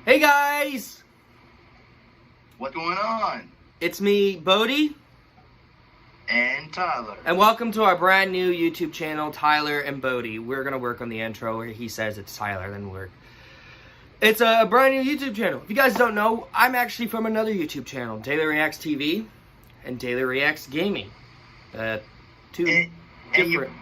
Hey guys! What's going on? It's me, Bodie. And Tyler. And welcome to our brand new YouTube channel, Tyler and Bodie. We're going to work on the intro where he says it's Tyler, then work. It's a brand new YouTube channel. If you guys don't know, I'm actually from another YouTube channel, Daily Reacts TV and Daily Reacts Gaming. Two different...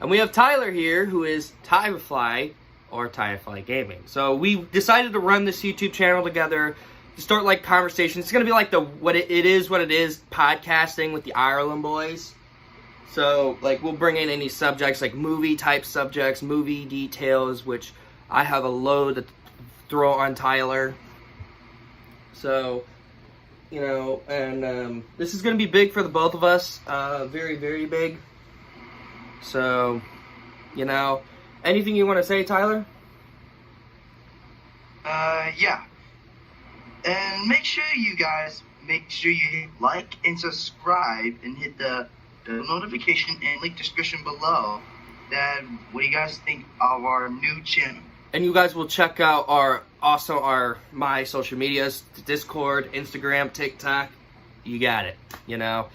And we have Tyler here, who is Tyfly, or Tyfly Gaming. So we decided to run this YouTube channel together to start like conversations. It's gonna be like what it is podcasting with the Ireland boys. So like we'll bring in any subjects like movie type subjects, movie details, which I have a load to throw on Tyler. So you know, and this is gonna be big for the both of us. Very, very big. So you know. Anything you want to say, Tyler? Yeah. And make sure you hit like and subscribe and hit the notification and link description below. What do you guys think of our new channel? And you guys will check out my social medias, Discord, Instagram, TikTok. You got it, you know.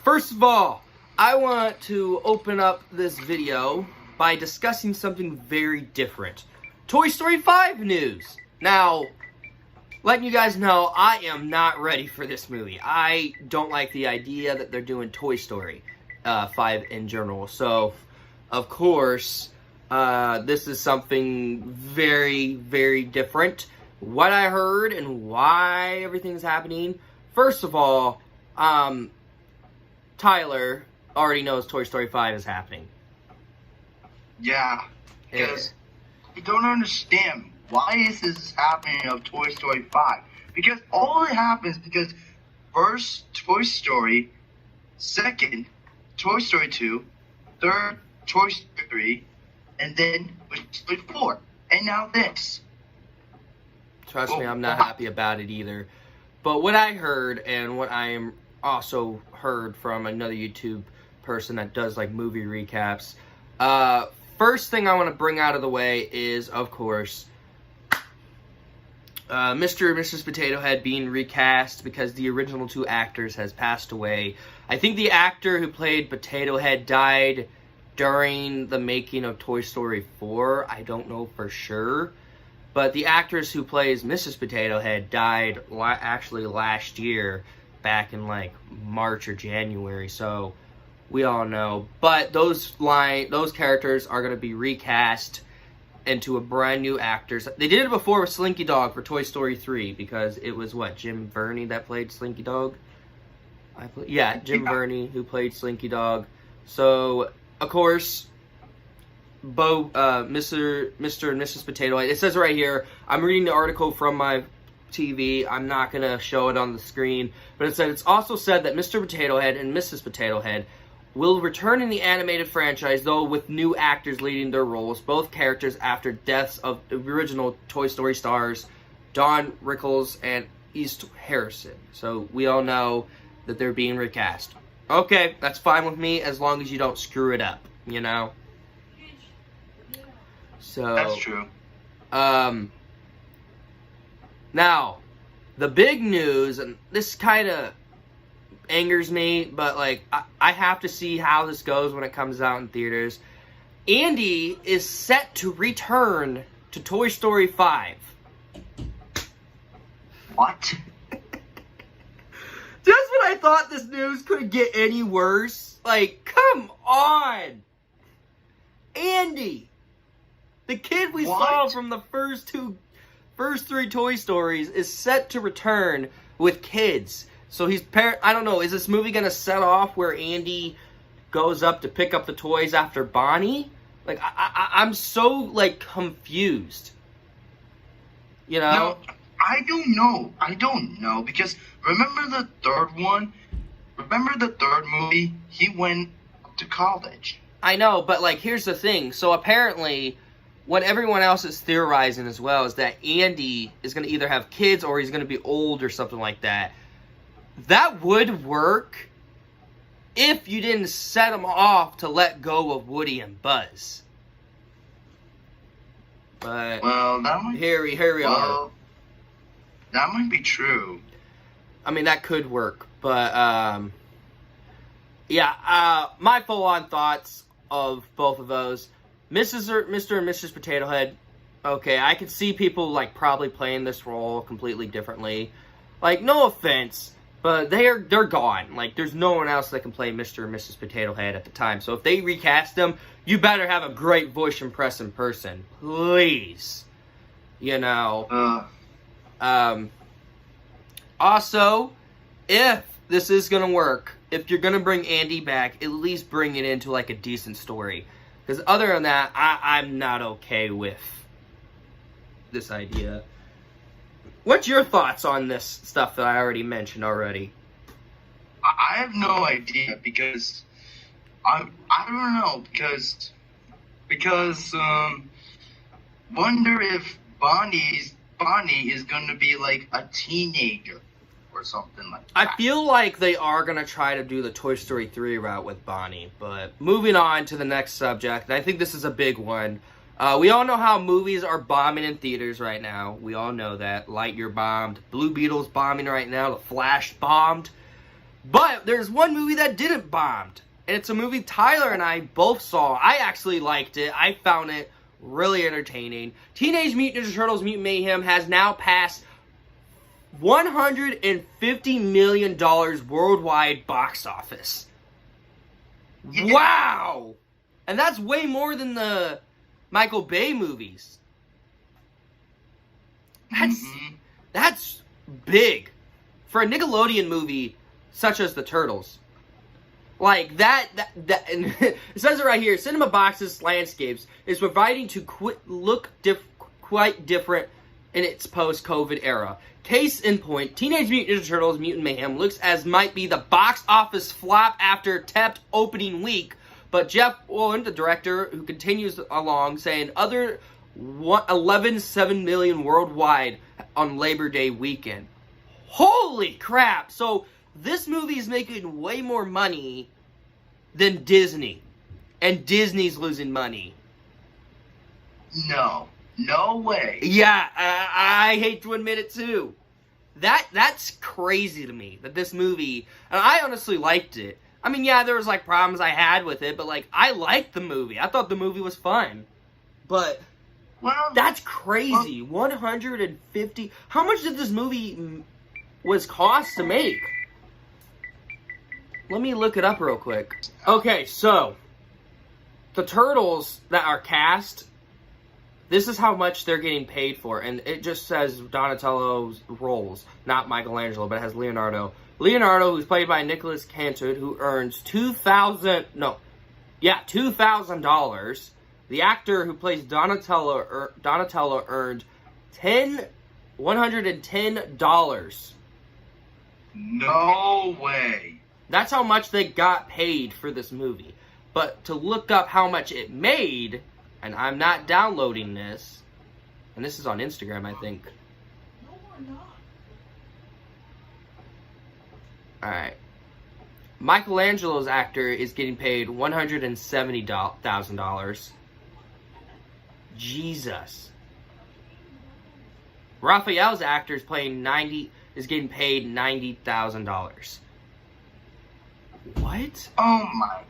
First of all, I want to open up this video by discussing something very different. Toy Story 5 news. Now, letting you guys know, I am not ready for this movie. I don't like the idea that they're doing Toy Story 5 in general. So, of course, this is something very, very different. What I heard and why everything's happening. First of all, Tyler already knows Toy Story 5 is happening. Yeah, because I don't understand why is this happening of Toy Story 5. Because all it happens because first Toy Story, second Toy Story 2, third Toy Story 3, and then Toy Story 4, and now this. Trust me, I'm not happy about it either. But what I heard and what I am also heard from another YouTube person that does like movie recaps, first thing I want to bring out of the way is, of course, Mr. and Mrs. Potato Head being recast because the original two actors has passed away. I think the actor who played Potato Head died during the making of Toy Story 4. I don't know for sure. But the actress who plays Mrs. Potato Head died actually last year, back in like March or January. So we all know, but those characters are going to be recast into a brand new actors. They did it before with Slinky Dog for Toy Story 3 because it was Jim Varney that played Slinky Dog. Jim Varney who played Slinky Dog. So of course, Mr. and Mrs. Potato Head. It says right here. I'm reading the article from my TV. I'm not going to show it on the screen, but it's also said that Mr. Potato Head and Mrs. Potato Head will return in the animated franchise, though with new actors leading their roles, both characters after deaths of the original Toy Story stars, Don Rickles and East Harrison. So we all know that they're being recast. Okay, that's fine with me as long as you don't screw it up, you know? So that's true. Now, the big news, and this kind of angers me, but like I have to see how this goes when it comes out in theaters. Andy is set to return to Toy Story 5. What? Just when I thought this news couldn't get any worse. Like, come on! Andy! The kid we saw from the first three Toy Stories is set to return with kids. So I don't know, is this movie going to set off where Andy goes up to pick up the toys after Bonnie? Like, I'm so, like, confused. You know? No, I don't know, because remember the third one? Remember the third movie? He went to college. I know, but, like, here's the thing. So, apparently, what everyone else is theorizing as well is that Andy is going to either have kids or he's going to be old or something like that. That would work if you didn't set them off to let go of Woody and Buzz. But well, that might here we are. That might be true. I mean, that could work, but yeah. My full-on thoughts of both of those, Mr. and Mrs. Potato Head. Okay, I could see people like probably playing this role completely differently. Like, no offense, but they're gone. Like, there's no one else that can play Mr. and Mrs. Potato Head at the time. So if they recast them, you better have a great voice impressing person, please. You know. Also, if this is gonna work, if you're gonna bring Andy back, at least bring it into like a decent story. Because other than that, I'm not okay with this idea. What's your thoughts on this stuff that I already mentioned already? I have no idea because I don't know because wonder if Bonnie is going to be like a teenager or something like that. I feel like they are going to try to do the Toy Story 3 route with Bonnie, but moving on to the next subject, and I think this is a big one. We all know how movies are bombing in theaters right now. We all know that. Lightyear bombed. Blue Beetle's bombing right now. The Flash bombed. But there's one movie that didn't bomb. And it's a movie Tyler and I both saw. I actually liked it. I found it really entertaining. Teenage Mutant Ninja Turtles Mutant Mayhem has now passed $150 million worldwide box office. Yeah. Wow! And that's way more than the Michael Bay movies. That's big for a Nickelodeon movie such as the Turtles. Like that and it says it right here. Cinema Box's Landscapes is providing to quite different in its post-COVID era. Case in point, Teenage Mutant Ninja Turtles Mutant Mayhem looks as might be the box office flop after tepid opening week. But Jeff Owen, the director, who continues along, saying other 11.7 million worldwide on Labor Day weekend. Holy crap! So this movie is making way more money than Disney, and Disney's losing money. No way. Yeah, I hate to admit it too. That's crazy to me that this movie, and I honestly liked it. I mean, yeah, there was, like, problems I had with it, but, like, I liked the movie. I thought the movie was fun. But, well, that's crazy. 150... How much did this movie was cost to make? Let me look it up real quick. Okay, so, the Turtles that are cast, this is how much they're getting paid for. And it just says Donatello's roles, not Michelangelo, but it has Leonardo. Leonardo, who's played by Nicholas Cantor, who earns $2,000. The actor who plays Donatello earned $110. No way. That's how much they got paid for this movie. But to look up how much it made, and I'm not downloading this, and this is on Instagram, I think. No, we're not. Alright. Michelangelo's actor is getting paid $170,000. Jesus. Raphael's actor is getting paid $90,000. What? Oh my.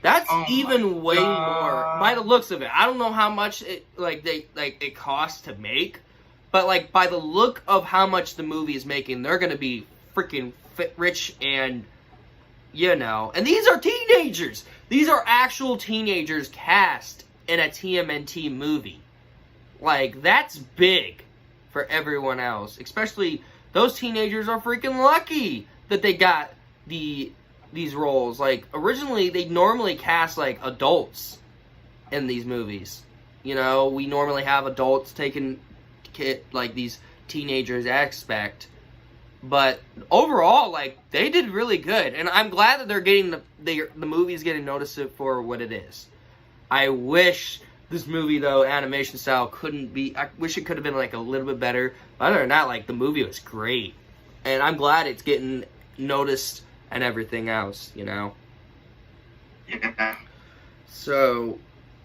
That's even way more by the looks of it. I don't know how much it it costs to make, but like by the look of how much the movie is making, they're gonna be freaking rich, and you know. And these are teenagers. These are actual teenagers cast in a TMNT movie. Like, that's big for everyone else. Especially those teenagers are freaking lucky that they got these roles. Like, originally they normally cast like adults in these movies. You know, we normally have adults taking like these teenagers expect. But overall, like, they did really good. And I'm glad that they're getting the movie's getting noticed for what it is. I wish this movie, though, animation style couldn't be... I wish it could have been, like, a little bit better. But other than that, like, the movie was great. And I'm glad it's getting noticed and everything else, you know? Yeah. So,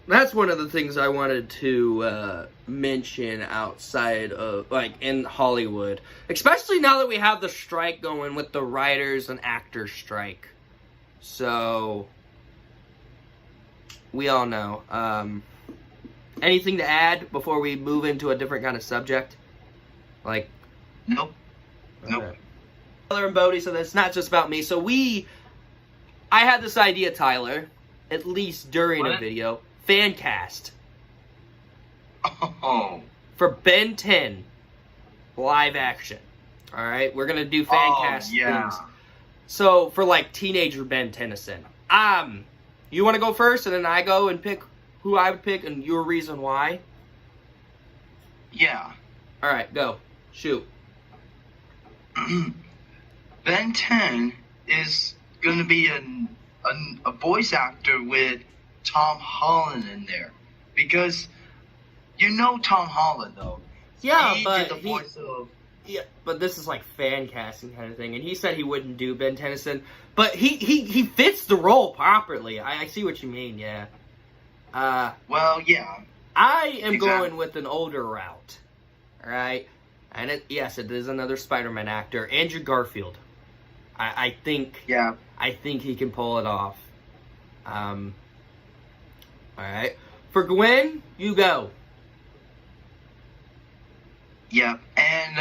That's one of the things I wanted to mention outside of, like, in Hollywood. Especially now that we have the strike going with the writers and actors strike. So, we all know. Anything to add before we move into a different kind of subject? Like, Nope. okay. Tyler and Bodie, so that's not just about me. So I had this idea, Tyler, at least during a video. Fan cast. Oh. For Ben 10 live action. Alright, we're gonna do fan cast things. So for like teenager Ben Tennyson. You wanna go first and then I go and pick who I would pick and your reason why? Yeah. Alright, go. Shoot. Ben 10 is gonna be a voice actor with Tom Holland in there, because you know Tom Holland though. Yeah, he but did the voice of. Yeah, but this is like fan casting kind of thing, and he said he wouldn't do Ben Tennyson, but he fits the role properly. I see what you mean. Yeah. Well, yeah. I am going with an older route. All right, and it is another Spider-Man actor, Andrew Garfield. I think. Yeah. I think he can pull it off. Alright. For Gwen, you go. Yeah. And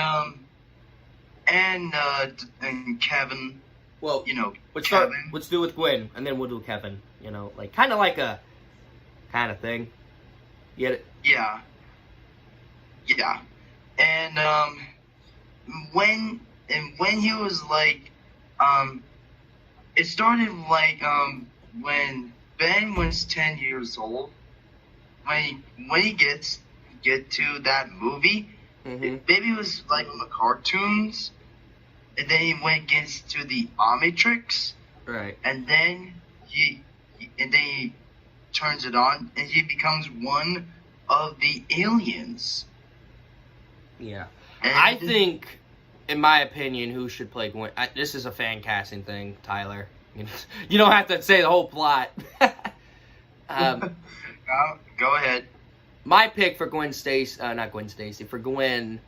Kevin. Well, you know, Kevin. Let's do with Gwen, and then we'll do Kevin. You know, like kind of like a kind of thing. Get it? Yeah. Yeah. And when he was like, it started like when Ben was 10 years old. When he get to that movie, maybe it was like on the cartoons, and then he went to the Omnitrix, right? And then he turns it on, and he becomes one of the aliens. Yeah, and I think, in my opinion, who should play Gwen? This is a fan casting thing, Tyler. You don't have to say the whole plot. Go ahead. My pick for Gwen Stacy, not Gwen Stacy, for Gwen,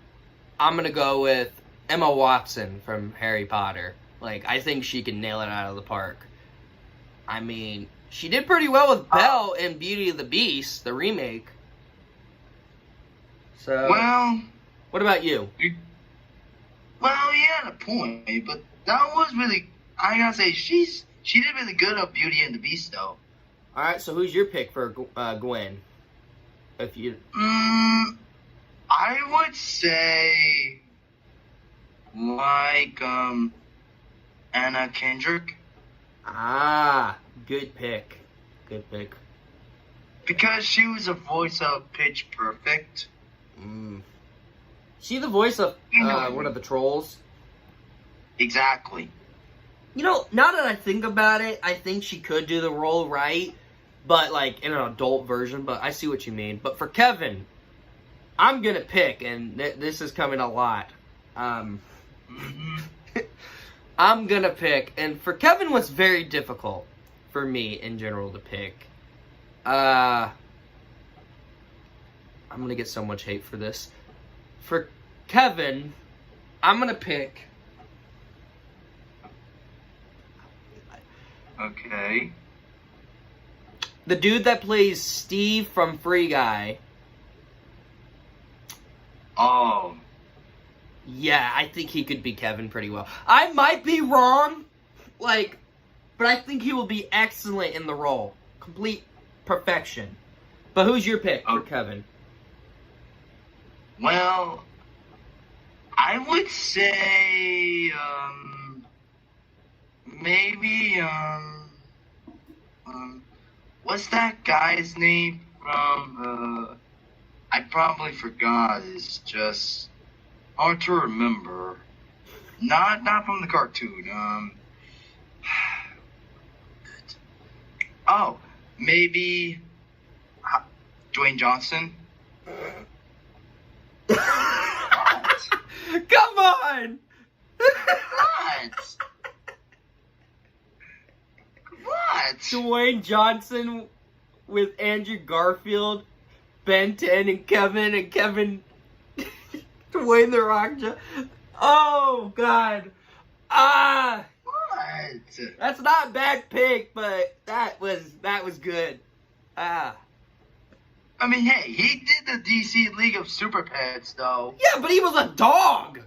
I'm going to go with Emma Watson from Harry Potter. Like, I think she can nail it out of the park. I mean, she did pretty well with Belle in Beauty and the Beast, the remake. So, well, what about you? Well, you had a point, but that was really, I gotta say, she did really good on Beauty and the Beast, though. Alright, so who's your pick for Gwen? If you... I would say, like, Anna Kendrick. Ah, good pick. Good pick. Because she was a voice of Pitch Perfect. She the voice of one of the trolls? Exactly. You know, now that I think about it, I think she could do the role right, but like in an adult version, but I see what you mean. But for Kevin, I'm gonna pick, and this is coming a lot. I'm gonna pick, and for Kevin was very difficult for me in general to pick. I'm gonna get so much hate for this. For Kevin, I'm gonna pick... Okay. the dude that plays Steve from Free Guy. Oh. Yeah, I think he could be Kevin pretty well. I might be wrong, like, but I think he will be excellent in the role. Complete perfection. But who's your pick for Kevin? Well, I would say, maybe, what's that guy's name from, I probably forgot. It's just hard to remember. Not from the cartoon. Oh, maybe Dwayne Johnson. Come on! What? Dwayne Johnson with Andrew Garfield, Ben 10, and Kevin Dwayne The Rock Johnson. Oh God. What? That's not bad pick, but that was good. I mean, hey, he did the DC League of Super Pets, though. Yeah, but he was a dog.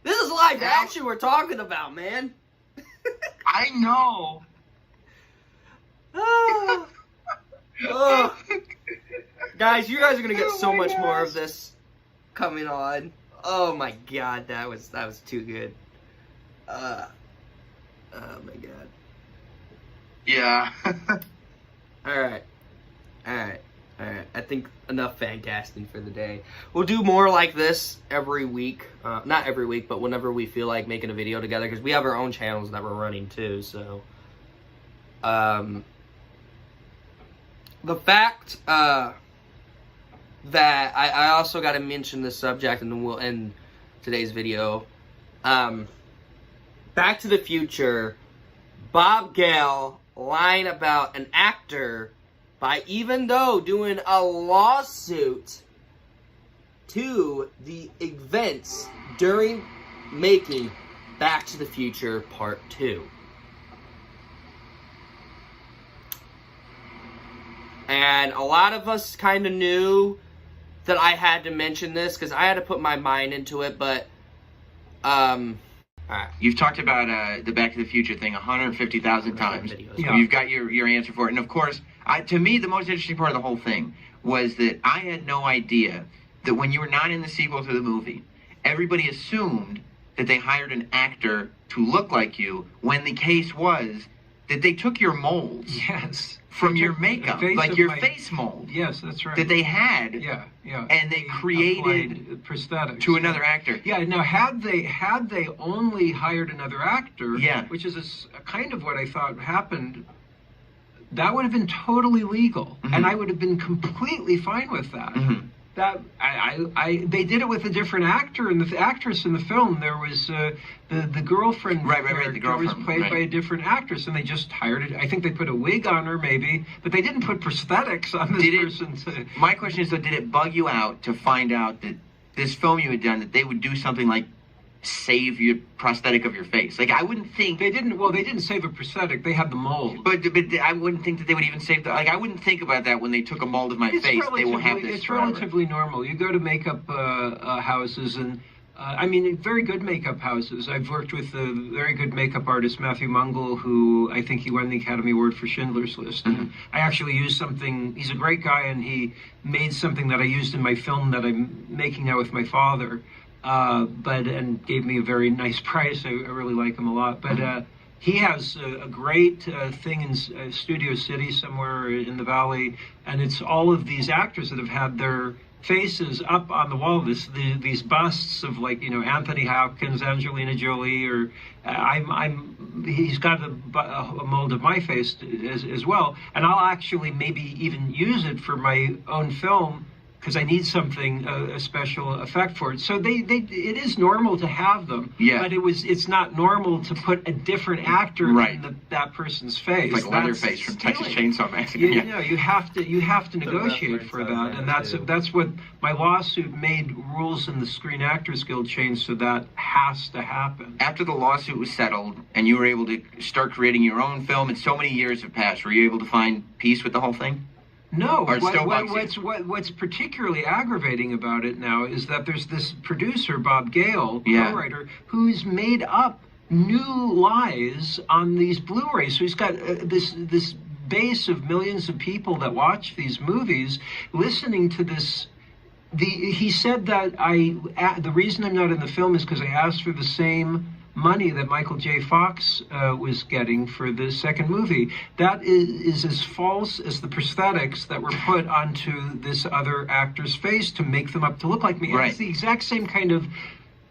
This is live action we're talking about, man. I know. Guys, you guys are gonna get so much more of this coming on. Oh my God, that was too good. Oh my God. Yeah. All right. I think enough fan casting for the day. We'll do more like this every week. Not every week, but whenever we feel like making a video together, because we have our own channels that we're running too. So, the fact that I also got to mention this subject, and then we'll end today's video. Back to the Future, Bob Gale lying about an actor by even though doing a lawsuit to the events during making Back to the Future Part 2. And a lot of us kind of knew that I had to mention this because I had to put my mind into it, but you've talked about the Back to the Future thing 150,000 times. Yeah. You've got your answer for it. And of course, to me, the most interesting part of the whole thing was that I had no idea that when you were not in the sequel to the movie, everybody assumed that they hired an actor to look like you, when the case was that they took your molds. Yes. From your makeup, like your face mold. Yes, that's right. That they had. Yeah. And they created prosthetics to another actor. Yeah. Now, had they only hired another actor, yeah, which is kind of what I thought happened, that would have been totally legal, and I would have been completely fine with that. That they did it with a different actor and the actress in the film. There was the girlfriend. Right. The girlfriend was played by a different actress, and they just hired it. I think they put a wig on her, maybe, but they didn't put prosthetics on this person. My question is, though, did it bug you out to find out that this film you had done, that they would do something like save your prosthetic of your face? Like, I wouldn't think they didn't. Well, they didn't save a prosthetic. They had the mold. But I wouldn't think that they would even save the. Like, I wouldn't think about that when they took a mold of my face. They will have this. It's forever. relatively normal. You go to makeup houses, and I mean, very good makeup houses. I've worked with a very good makeup artist, Matthew Mungle, who I think he won the Academy Award for Schindler's List. And I actually used something. He's a great guy, and he made something that I used in my film that I'm making now with my father. And gave me a very nice price. I really like him a lot. But he has a great thing in Studio City somewhere in the Valley, and it's all of these actors that have had their faces up on the wall. These busts of, like, Anthony Hopkins, Angelina Jolie, or he's got a mold of my face as well, and I'll actually maybe even use it for my own film, because I need something, a special effect for it. So it is normal to have them, but it's not normal to put a different actor in that person's face. It's like Leatherface from Texas Chainsaw Massacre. You have to negotiate for that, and that's what my lawsuit made rules in the Screen Actors Guild change, so that has to happen. After the lawsuit was settled and you were able to start creating your own film, and so many years have passed, were you able to find peace with the whole thing? No, what's particularly aggravating about it now is that there's this producer, Bob Gale, co-writer, who's made up new lies on these Blu-rays. So he's got this base of millions of people that watch these movies listening to this. He said that the reason I'm not in the film is because I asked for the same money that Michael J. Fox was getting for the second movie. That is as false as the prosthetics that were put onto this other actor's face to make them up to look like me. Right. It's the exact same kind of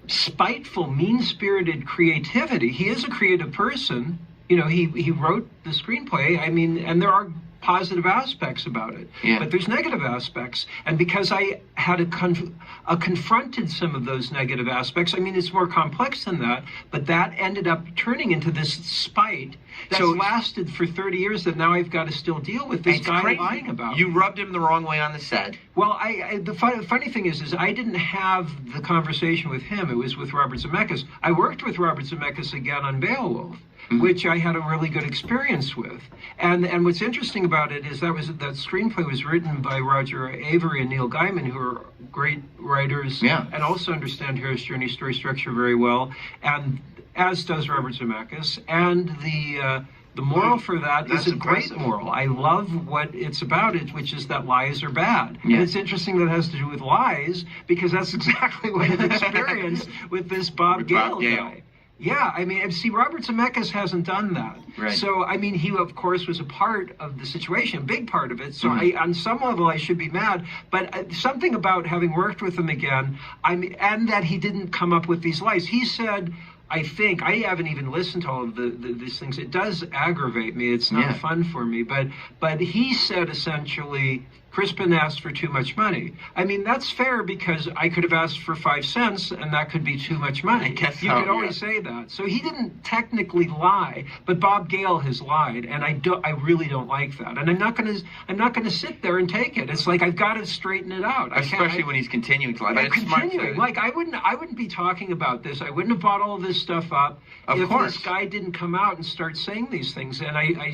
spiteful, mean-spirited creativity. He is a creative person. He wrote the screenplay. I mean, and there are positive aspects about it, Yeah. but there's negative aspects. And because I had confronted some of those negative aspects, I mean, it's more complex than that, but that ended up turning into this spite that's lasted for 30 years that now I've got to still deal with this guy lying about. You rubbed him the wrong way on the set. Well, the funny thing is I didn't have the conversation with him. It was with Robert Zemeckis. I worked with Robert Zemeckis again on Beowulf, which I had a really good experience with. And what's interesting about it is that screenplay was written by Roger Avery and Neil Gaiman, who are great writers and also understand Hero's Journey story structure very well, and as does Robert Zemeckis. And the moral for that is a great moral. I love what it's about, which is that lies are bad. Yeah. And it's interesting that it has to do with lies, because that's exactly what I've experienced with this Bob Gale guy. Yeah, I mean, see, Robert Zemeckis hasn't done that. Right. So, I mean, he, of course, was a part of the situation, a big part of it. So, on some level, I should be mad. But something about having worked with him again, and that he didn't come up with these lies. He said, I think, I haven't even listened to all of these things. It does aggravate me. It's not fun for me. But he said, essentially, Crispin asked for too much money. I mean, that's fair, because I could have asked for 5 cents, and that could be too much money. You could always say that. So he didn't technically lie, but Bob Gale has lied, and I really don't like that. And I'm not gonna sit there and take it. It's like I've got to straighten it out. Especially when he's continuing to lie. But it's smart to... Like I wouldn't be talking about this. I wouldn't have brought all this stuff up if this guy didn't come out and start saying these things. And I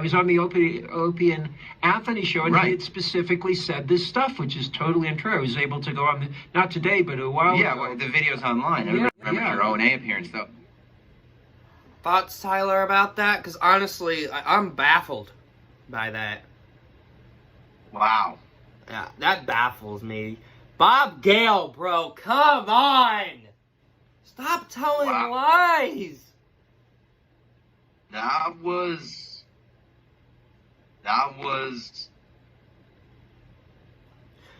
was on the Opie and Anthony show, and he had specifically said this stuff, which is totally untrue. I was able to go on, not today, but a while ago. Yeah, well, the video's online. I remember your O&A appearance, though. Thoughts, Tyler, about that? Because honestly, I'm baffled by that. Wow. Yeah, that baffles me. Bob Gale, bro, come on! Stop telling lies! That was...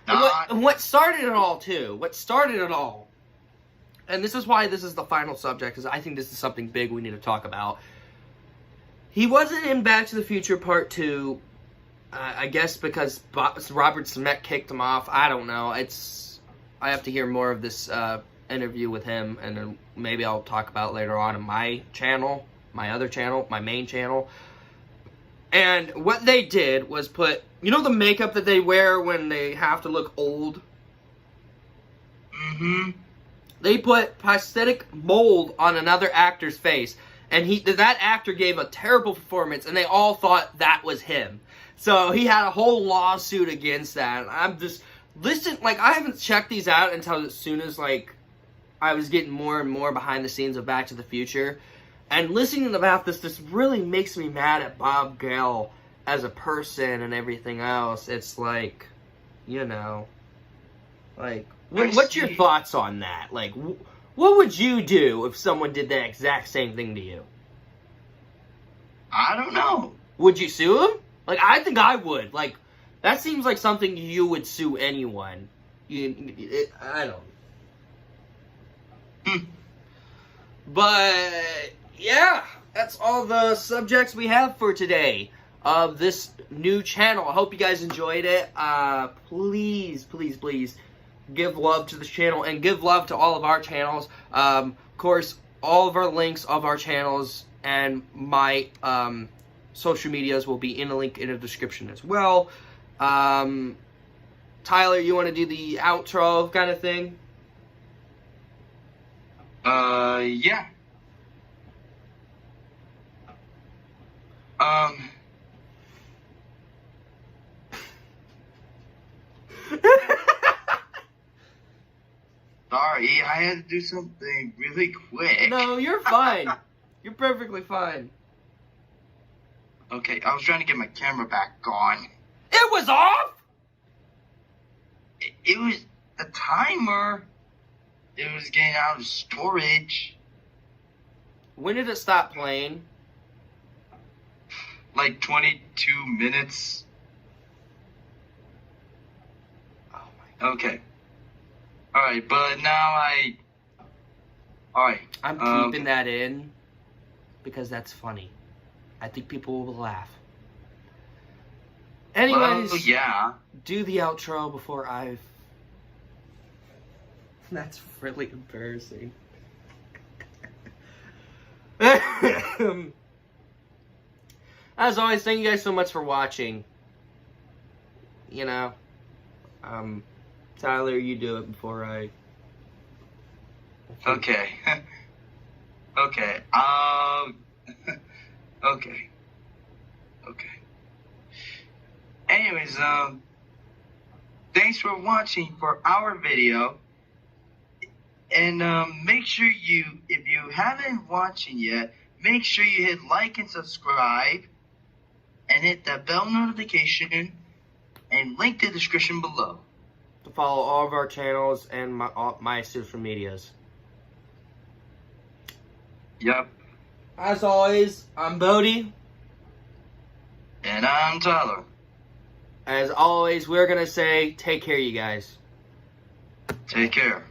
And what started it all, too? What started it all? And this is why this is the final subject, because I think this is something big we need to talk about. He wasn't in Back to the Future Part 2, I guess because Robert Zemeckis kicked him off. I don't know. I have to hear more of this interview with him, and then maybe I'll talk about it later on my channel, my other channel, my main channel. And what they did was put, you know the makeup that they wear when they have to look old? Mm-hmm. They put prosthetic mold on another actor's face, and that actor gave a terrible performance, and they all thought that was him. So he had a whole lawsuit against that. And I'm just, I haven't checked these out until as soon as, I was getting more and more behind the scenes of Back to the Future. And listening about this really makes me mad at Bob Gale as a person and everything else. It's what's your thoughts on that? What would you do if someone did the exact same thing to you? I don't know. Would you sue him? I think I would. That seems like something you would sue anyone. I don't. But, yeah, that's all the subjects we have for today of this new channel. I hope you guys enjoyed it. Please, please, please give love to this channel and give love to all of our channels. Of course, all of our links of our channels and my social medias will be in a link in the description as well. Tyler, you want to do the outro kind of thing? Yeah. Sorry, I had to do something really quick. No, you're fine. You're perfectly fine. Okay, I was trying to get my camera back on. It was off? It was a timer. It was getting out of storage. When did it stop playing? 22 minutes. Oh my God. Okay. Alright, but now Alright. I'm keeping that in because that's funny. I think people will laugh. Anyways, well, yeah. do the outro before I... That's really embarrassing. As always, thank you guys so much for watching. You know, Tyler, you do it before I... Okay. Okay. Okay. Okay. Anyways, thanks for watching for our video. And make sure if you haven't watching yet, make sure you hit like and subscribe, and hit that bell notification, and link the description below. To follow all of our channels and all my social medias. Yep. As always, I'm Bodie. And I'm Tyler. As always, we're going to say, take care, you guys. Take care.